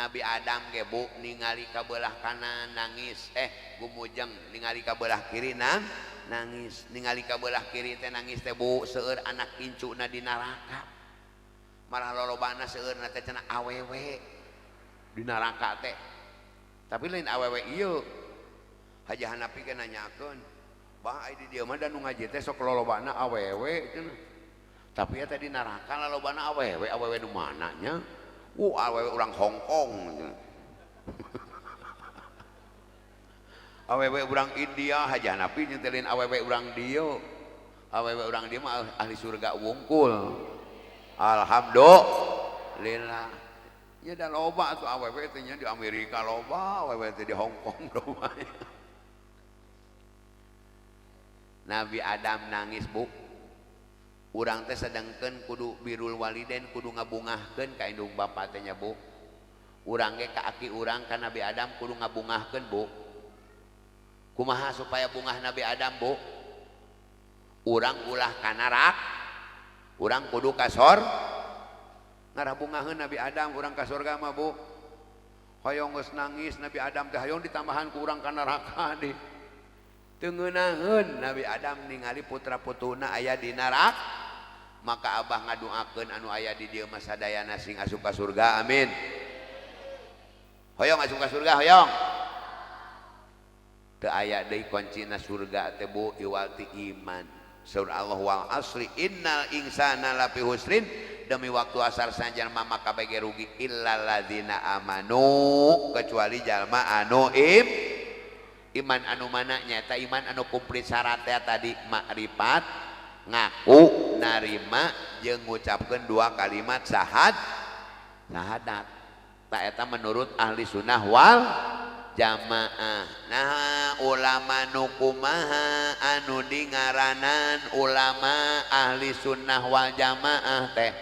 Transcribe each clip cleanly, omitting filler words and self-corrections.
Nabi Adam ge Bu ningali ka belah kanan nangis, gumujeng ningali ka belah kiri nangis, ningali ka belah kiri teh nangis teh Bu, seueur anak incuna di neraka. Malah lolobana seueur teh cenah awewe di neraka teh. Tapi lain awewe ieu. Haji Hanafi ke nanyakeun, "Bah ai di dieu mah da nu ngaji teh sok lolobana awewe cenah." Tapi eta di neraka lolobana awewe, awewe nu mana nya? Awewe orang Hongkong. Awewe orang India, Haji Hanafi nyentelin awewe orang dieu. Awewe orang dieu mah ahli surga wungkul. Alhamdulillah. Ya da loba tuh awewe teh nya di Amerika loba, awewe teh di Hongkong loba. Nabi Adam nangis Bu. Urang teh sedengkeun kudu birrul walidain, kudu ngabungahkeun ka indung bapa teh nya Bu. Urang ge ka aki urang ka Nabi Adam kudu ngabungahkeun Bu. Kumaha supaya bungah Nabi Adam Bu? Urang ulah ka neraka, urang kudu ka ngarabungaheun Nabi Adam urang ka surga mah Bu. Hoyong geus nangis Nabi Adam teh hoyong ditambahan ku urang ka neraka deui. Teu ngeunaheun Nabi Adam ningali putra-putuna aya di neraka, maka Abah ngadoakeun anu aya di dieu mah sadayana sing asup ka surga, amin. Hoyong asup ka surga hoyong. Teu aya deui kuncina surga teh Bu, iwalti iman. Surah Allah wal asri innal insana lafi husrin, demi waktu asar sajan mama kabeh rugi illal ladzina amanu, kecuali jalma anu iman anu mana nyata iman anu kumplit syaratnya tadi makrifat, ngaku, narima, jeung ngucapkeun dua kalimat syahadat. Ta eta menurut ahli sunnah wal jamaah. Nah ulama nu kumaha anu dingaranan ulama ahli sunnah wal jamaah teh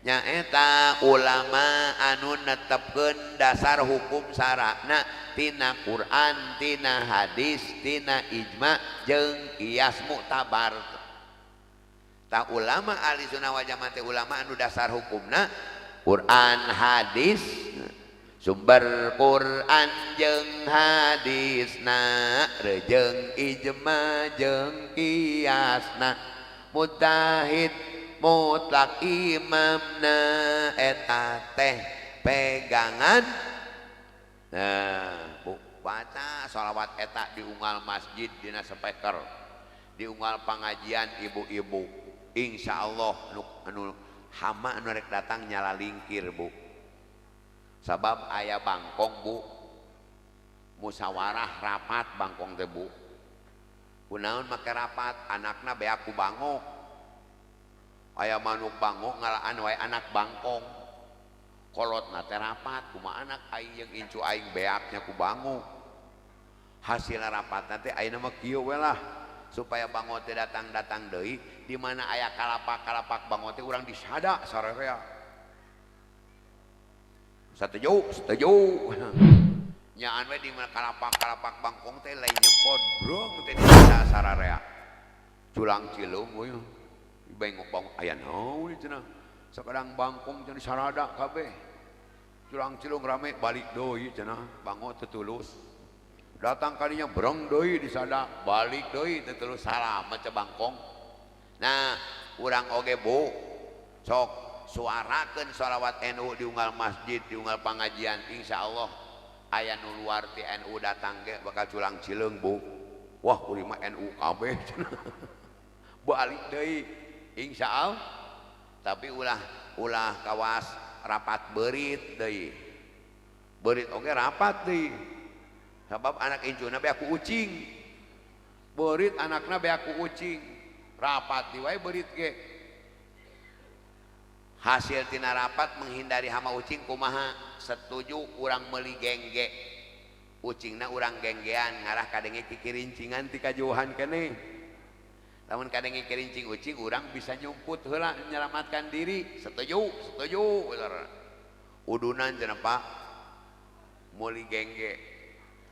nyaeta ulama anu netepkeun dasar hukum syara'na tina Quran, tina hadis, tina ijma jeung qiyas mu'tabar. Ta ulama ahli sunnah wal jamaah teh ulama anu dasar hukumna Quran, hadis, sumber Quran jeung hadisna jeung ijma jeung qiyasna mujtahid mutlak imamna eta teh pegangan. Nah Bu, baca sholawat eta diunggal masjid dina speaker, diunggal pengajian ibu-ibu, insya Allah anu hama anu rek datang nyala lingkir Bu. Sabab aya bangkong Bu, musyawarah rapat bangkong teh Bu. Kunaon make rapat, anakna beak ku bangok. Aya manuk bangok ngalaan wae anak bangkong. Kolotna teh rapat, kumaha anak aing jeung incu aing beaknya ku bangok. Hasil rapatna teh ayeuna mah kieu we lah, supaya bangot teh datang-datang deui, di mana aya kalapak-kalapak bangot teh urang disada sarerea. Setuju. Nyaan we di mana kalapak-kalapak bangkong teh lain nyempod brong teh disada sararea. Culang cilung we. Bengok-bengok aya naon cenah. Sakadang bangkong jeung disarada kabeh. Culang cilung rame balik deui cenah, bangot teu tulus. Datang kalinya brong deui disada, balik deui teu tulus salam maca bangkong. Nah, urang oge Bu, sok suarakeun sholawat NU diunggal masjid, diunggal pengajian, insyaallah aya nu luar ti NU datang ge bakal culang cileung Bu. Wah, kuring mah NU kabeh cenah. Balik deui insyaallah. Tapi ulah kawas rapat beurit deui. Beurit oge rapat deui. Sabab anak incuna be aku ucing. Beurit anakna be aku ucing. Rapat di wae beurit ge. Hasil tina rapat menghindari hama ucing kumaha? Setuju urang meuli gengge. Ucingna urang genggean ngarah kadenge kikirincingan ti kajauhan keneh. Lamun kadenge kerincing ucing urang bisa nyumput heula menyelamatkan diri. Setuju. Udunan cenah Pak. Meuli gengge.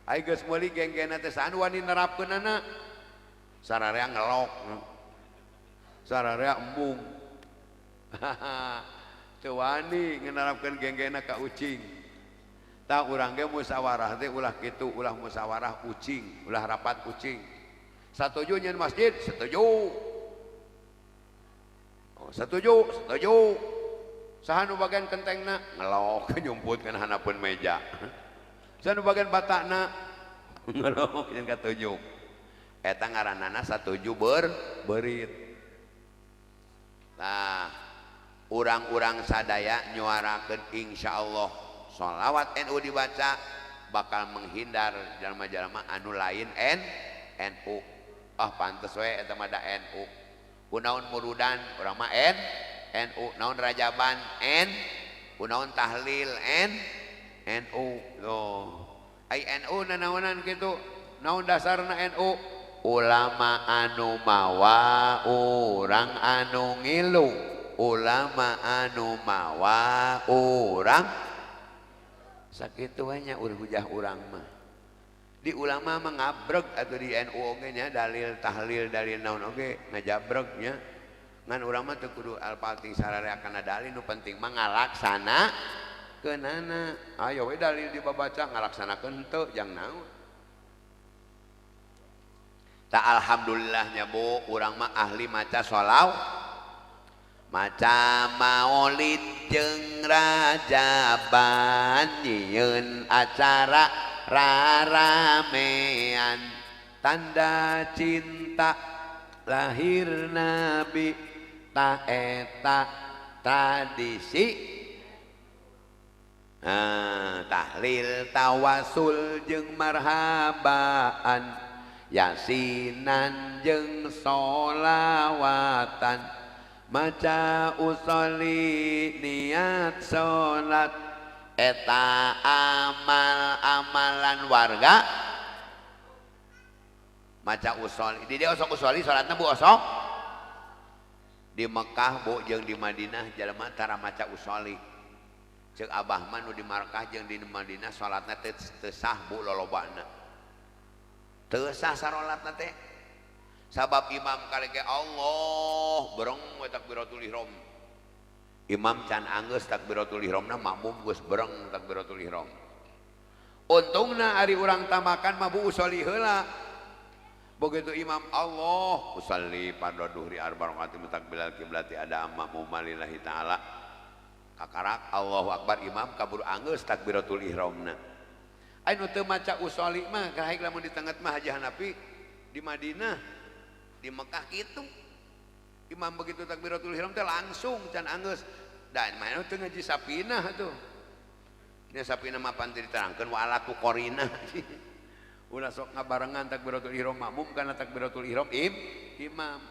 Ai geus meuli genggena teh saan wani nerapkeunana? Sararea ngelok. Sararea embung. Teu wani ngenerapkeun genggena ka ucing. tak urang ge musyawarah teh ulah kitu, ulah musyawarah ucing, ulah rapat ucing. Setuju nyen masjid? Setuju. Oh, setuju, setuju. Saha nu bagian kentengna? Ngelok nyumputkeun hanapeun meja. Saha nu bagian batakna? Ngelok nyen katuju. Eta ngaranana satuju berit. Nah, urang-urang sadaya nyuarakeun insyaallah sholawat NU dibaca bakal menghindar jalma-jalma anu lain NU. Ah pantes we eta mah da NU. Kunaon murudan urang mah NU, naon rajaban kunaon tahlil NU. Loh. Ai NU nanaonan kitu. Naon dasarna NU? Ulama anu mawa urang anu ngilu. Ulama anu mawa urang sakitu we nya hujah urang mah. Di ulama mah ngabreg atuh di NU oge nya dalil tahlil dalil naon oge ngajabreg nya. Ngan urang mah teu kudu al-fatih sararea kana dalil nu penting mah ngalaksana keunana. Ayo we dalil dibabaca ngalaksanakeun teu jang naon. Ta alhamdulillahnya Bu, urang mah ahli maca maca maulid jeung rajaban nyieun acara raramean tanda cinta lahir nabi ta eta tradisi tahlil tawasul jeung marhabaan yasinan jeung solawatan maca usolli niat salat eta amal-amalan warga maca usolli di dia osok usolli salatna Bu osok di Mekah Bu jeung di Madinah jalema tara maca usolli ceuk Abah mah nu di Makkah jeung di Madinah salatna teu sah Bu lolobana teu sah sarolatna teh sabab imam kalege Allah bereng we takbiratul ihram imam can anggeus takbiratul ihramna makmum geus bereng takbiratul ihram untungna ari urang tamakan mah Bu usolli heula begitu imam Allah usolli pada duhri arba rakaat takbilal kiblati ada makmum lillahi taala kakarak Allahu akbar imam kabur anggeus takbiratul ihramna anu teu maca usolli mah kahaik lamun di tengah mah Haji Hanafi di Madinah di Mekah gitu imam begitu takbiratul ihram teh langsung can anggeus dan mana teu ngaji sapinah tuh nya sapinah mah pan diterangkeun wa ala tuqorina ulah sok ngabarengan takbiratul ihram makmum kana takbiratul ihram imam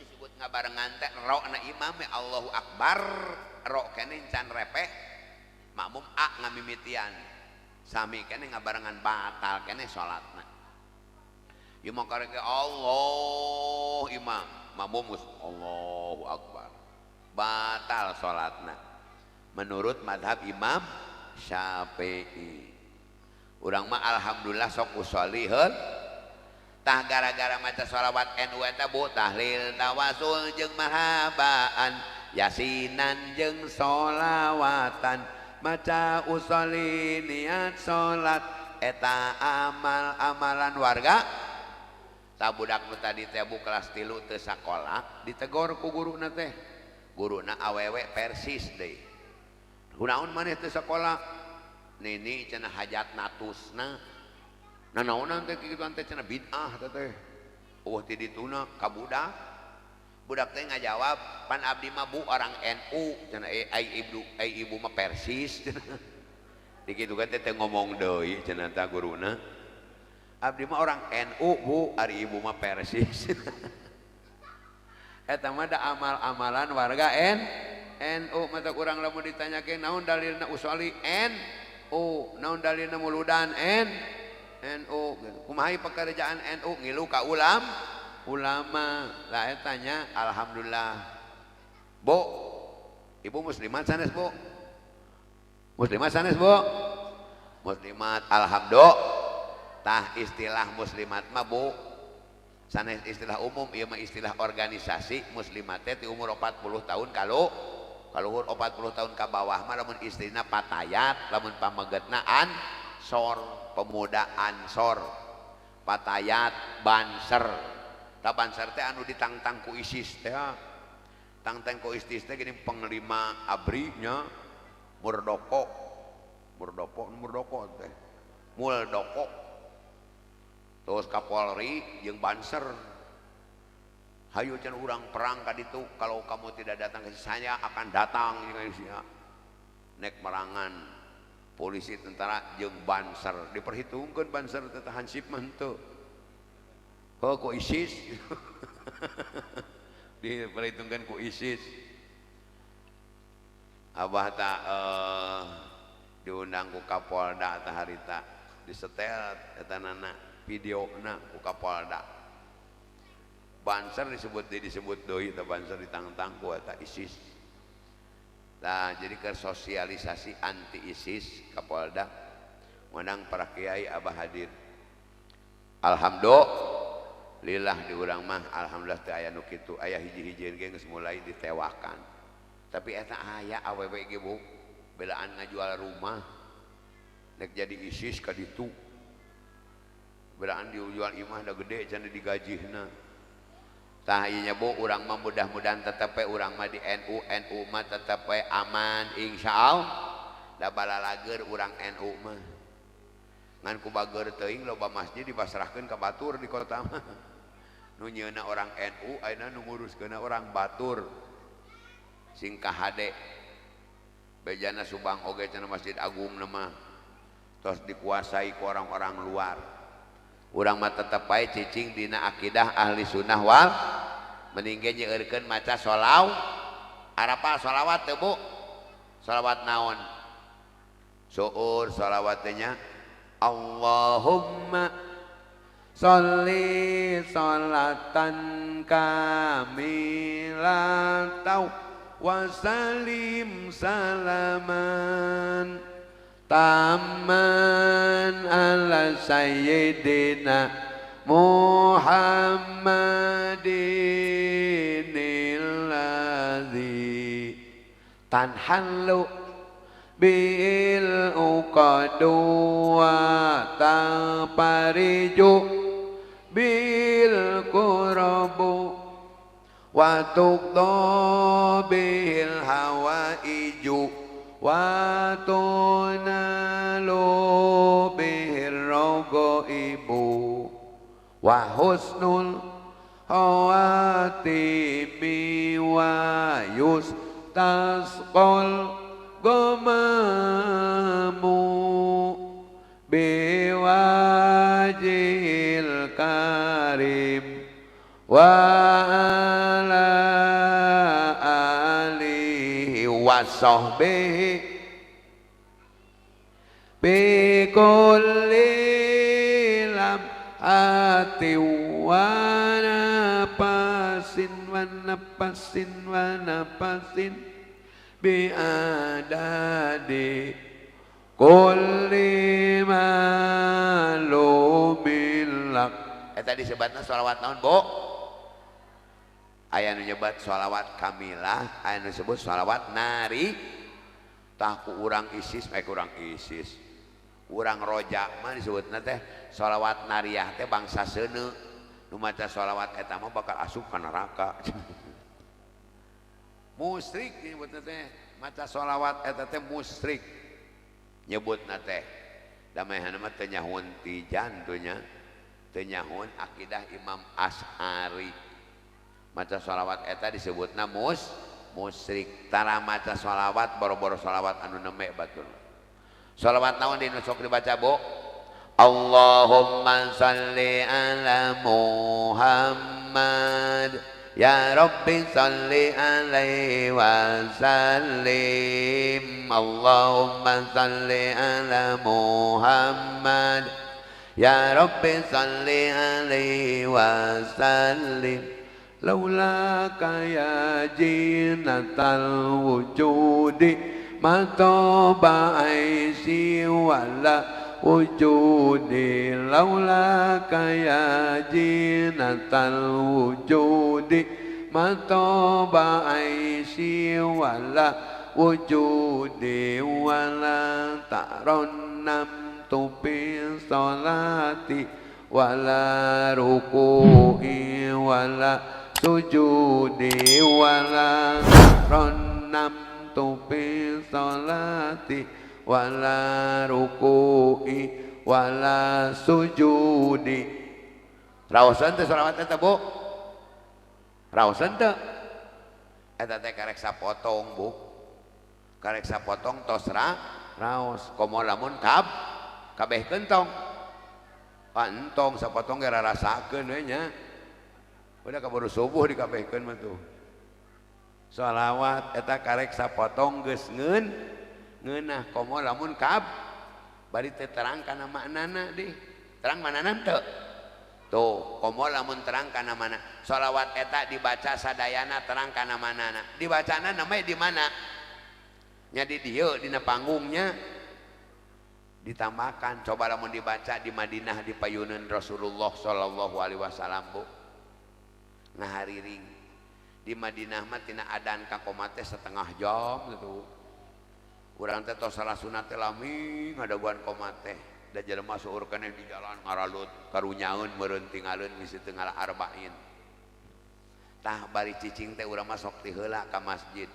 disebut ngabarengan teh ro na imam ya Allahu akbar ro kene can repeh makmum a ngamimitian sami kene ngabarengan batal kene salatna imam kareke Allah imam makmum Allahu akbar batal salatna menurut madhab Imam Syafi'i urang mah alhamdulillah sok usolli heul tah gara-gara maca shalawat NU eta Bu tahlil tawasul jeung marhabaan yasinan jeung sholawatan maca usolli niat salat eta amal-amalan warga budak nu tadi teh Bu kelas 3 teu sakola ditegor ku guruna teh guruna awewe persis deui kunaon maneh teu sakola nini cenah hajat natusna nanaonan teh kitu teh cenah bid'ah teh eueuh ti dituna ka budak teh ngajawab pan abdi mah Bu orang NU cenah ai ibu mah persis dikitukeun teh ngomong deui cenah ta guruna abdi mah orang NU Bu ari ibu mah persis eta mah da amal-amalan warga NU mata urang lamun ditanyakeun naon dalilna usolli NU naon dalilna muludan NU kumaha pekerjaan NU ngilu ka ulama lah eta nya alhamdulillah Bu ibu muslimat sanes Bu muslimat sanes Bu muslimat alhamdulillah tah istilah muslimat mah Bu sanes istilah umum ieu mah istilah organisasi muslimat teh ti umur 40 tahun Kaluhur 40 tahun ke bawah mah lamun istrina patayat, lamun pamegetna ansor, pemuda ansor. Patayat banser. Ta banser teh anu ditangtang ku ISIS teh. Tangtang ku ISIS teh gini panglima ABRI nya Muldoko. Muldoko teh. Muldoko. Terus Kapolri jeung banser. Hayu can urang perang ka ditu, kalau kamu tidak datang ke saya akan datang jeung nek merangan polisi tentara jeung banser diperhitungkeun banser teh hansip mah henteu. Ku ISIS diperhitungkan ku ISIS. Abah tak diundang ku Kapolda tah harita disetel eta nana videona ku Kapolda. Banser disebut doi atau banser ditantang ku eta ISIS. Nah, jadi ke sosialisasi anti ISIS Kapolda menang para kiai abah hadir. Alhamdulillah di urang mah alhamdulillah teu aya nu kitu, aya hiji-hijieun ge geus mulai ditewakan. Tapi eta aya awewe ge Bu, belaan ngajual rumah nek jadi ISIS ka ditu. Belaan dijual imah da gede can digajihna. Tah ieu nya Bu, urang mah mudah-mudahan tetep we urang mah di NU mah tetep we aman insyaallah. Da balalager urang NU mah. Ngan ku bager teuing loba masjid dipasrahkeun ka batur di kota mah. Nu nyieunna orang NU ayeuna nu nguruskeunna orang batur. Sing KHD. Bejana Subang oge cenah Masjid Agung nama. Terus dikuasai ku orang-orang luar. Urang mah tetep bae cicing dina akidah ahli sunnah wal meningge nyeueurkeun maca arapal sholawat teu Bu? Sholawat naon? Syukur sholawat teh nya Allahumma sholli sholatan kamilatan wa salim salaman taman ala sayyidina Muhammadin alladzi tanhallu bil uqadu wa tapariju bil qurabu wa tuqda bil hawaiju wa tunalu bihir rogoibu wa husnul hawatimi wa yustasqal gomamu biwajil karim wa ala alihi wa sahbihi bikulli lamhati wa napasin biadadi kulli malumilak. Eta disebutna sholawat naon Bu? Aya nu nyebat sholawat kamilah, aya nu disebut sholawat nari. Tah ku urang ISIS urang ISIS. Urang roja mah disebutna teh sholawat nariyah teh bangsa seuneu. Nu maca sholawat eta mah bakal asup ka neraka. Musyrik nyebutna teh maca sholawat eta teh musyrik. Nyebutna teh damehan mah teu nyahun ti jantunya. Teu nyahun akidah Imam Asy'ari. Maca sholawat eta disebutna musyrik. Tara maca sholawat boro-boro sholawat anu neme batur. Sholawat naon dinu sok dibaca Bu? Allahumma salli ala Muhammad ya Rabbi salli alaihi wa sallim. Allahumma salli ala Muhammad ya Rabbi salli alaihi wa sallim. Laulaka ya jinatal wujudi matoba aisi wala wujudi. Laulaka ya jinatal wujudi matoba aisi wala wujudi wala ta'ronnam tupi salati wala ruku'i wala sujudi wala ta'ronnam tupi salati wala ruku'i wala sujudi. Raosan teh sholawat eta Bu, raosan teh eta teh karek sapotong Bu, karek sapotong tos raos komo lamun kabeh kentong entong sapotong ge rarasakeun we nya udah kaburu subuh dikabehkeun mah tuh sholawat eta karek sapotong geus ngeunah komo lamun bari teh terang kana maknana di terang manana teu tuh komo lamun terang kana mana sholawat eta dibaca sadayana terang kana manana dibacana namanya di mana nya di dieu dina panggungnya ditambahkan coba lamun dibaca di Madinah di payuneun Rasulullah sallallahu alaihi wasallam Bu ngahariring di Madinah mah tina adan ka komat teh setengah jam gitu urang teh tos salah sunat teh lami ngadaguan komat teh da jelema seueur keneh di jalan ngaralut karunyaeun meureun tinggalin misi teu ngala arba'in tah bari cicing teh urang mah sok ti heula ka masjid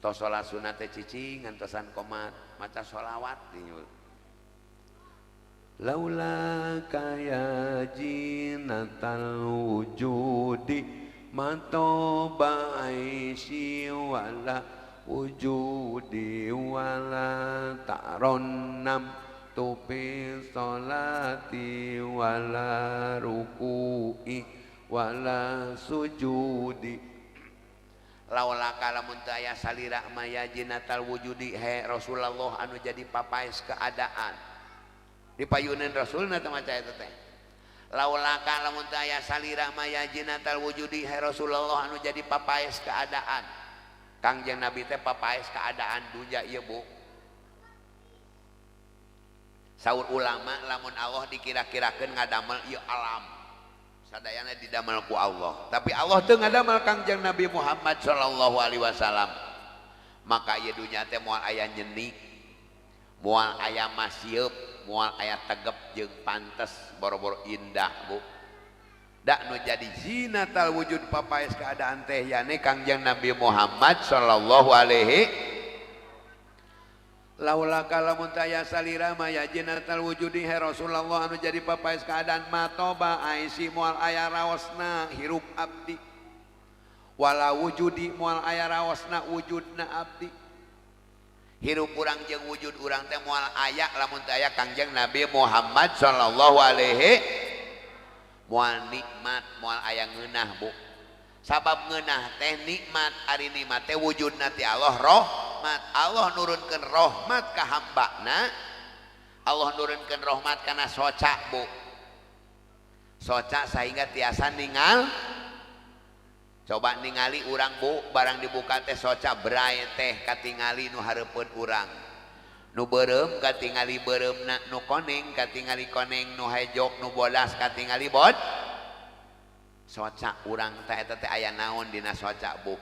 tos salat sunat teh cicing ngantosan komat maca sholawat dinyul laula kaya jinatal wujudi matoba aisi wala wujudi wala ta'ronnam tupi salati wala ruku'i wala sujudi laula kalamun teu aya salira maya jinatal wujudi he Rasulullah anu jadi papaes keadaan di payuneun Rasulna teh maca eta teh laula kalamun teu aya salira maya jinatal wujudi he Rasulullah anu jadi papaes keadaan Kangjeng Nabi teh papaes keadaan dunya ieu Bu saur ulama lamun Allah dikira-kirakeun ngadamel ieu alam sadayana didamel ku Allah tapi Allah teu ngadamel Kangjeng Nabi Muhammad sallallahu alaihi wasallam maka ieu dunya teh moal aya nyeni moal aya masyeup moal aya tegep jeung pantes boro-boro indah Bu dak nu jadi zinatal wujud papaes keadaan teh yane Kangjeng Nabi Muhammad sallallahu alaihi laula kalamun taya salira maya jinatal wujudi he Rasulullah anu jadi papaes keadaan matoba aisi moal aya raosna hirup abdi wala wujudi moal aya raosna wujudna abdi hirup urang jeung wujud urang teh moal aya lamun teu aya Kangjeng Nabi Muhammad sallallahu alaihi moal nikmat moal aya ngeunah Bu sabab ngeunah teh nikmat ari nikmat teh wujudna ti Allah rahmat Allah nurunkeun rahmat ka hambana Allah nurunkeun rahmat kana soca Bu soca sehingga tiasa coba ningali urang Bu barang dibuka teh soca berai teh katingali nu hareupeun urang nu beureum katingali beureumna nu koneng katingali koneng nu hejok nu bodas katingali bod soca urang teh eta teh aya naon dina soca Bu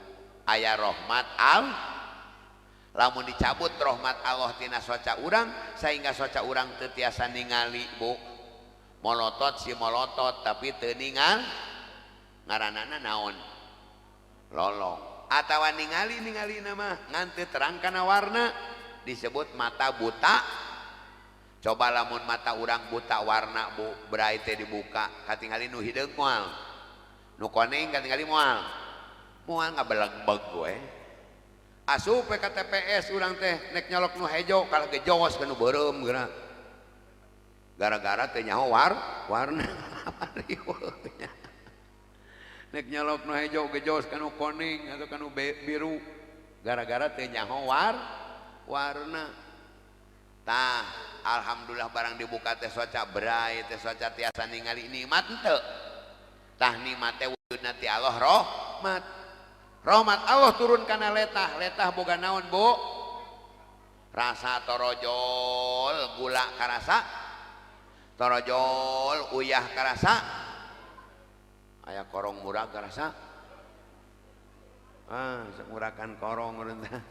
aya rahmat lamun dicabut rahmat Allah tina soca urang sehingga soca urang teu tiasa ningali Bu molotot si molotot tapi teu ningal ngaranana naon lolong atawa ningali nama ngan teu terang kana warna disebut mata buta coba lamun mata urang buta warna Bu berai teh dibuka katingali nu hideung moal nu koneng katingali moal ngabeleg-beg we asup ke TPS urang teh nek nyolok nu hejo kalah gejos ka nu beureum geura gara-gara teu nyaho warna nek nyolok nu hejo gejos ka nu koneng atau ka nu biru gara-gara teu nyaho warna tah alhamdulillah barang dibuka teh soca berai teh soca tiasa ningali nikmat teu tah nikmat teh wujudna ti Allah rahmat Allah turun kana letah boga naon Bu rasa torojol gula karasa torojol uyah karasa aya korong murah karasa ah seurakan korong rentah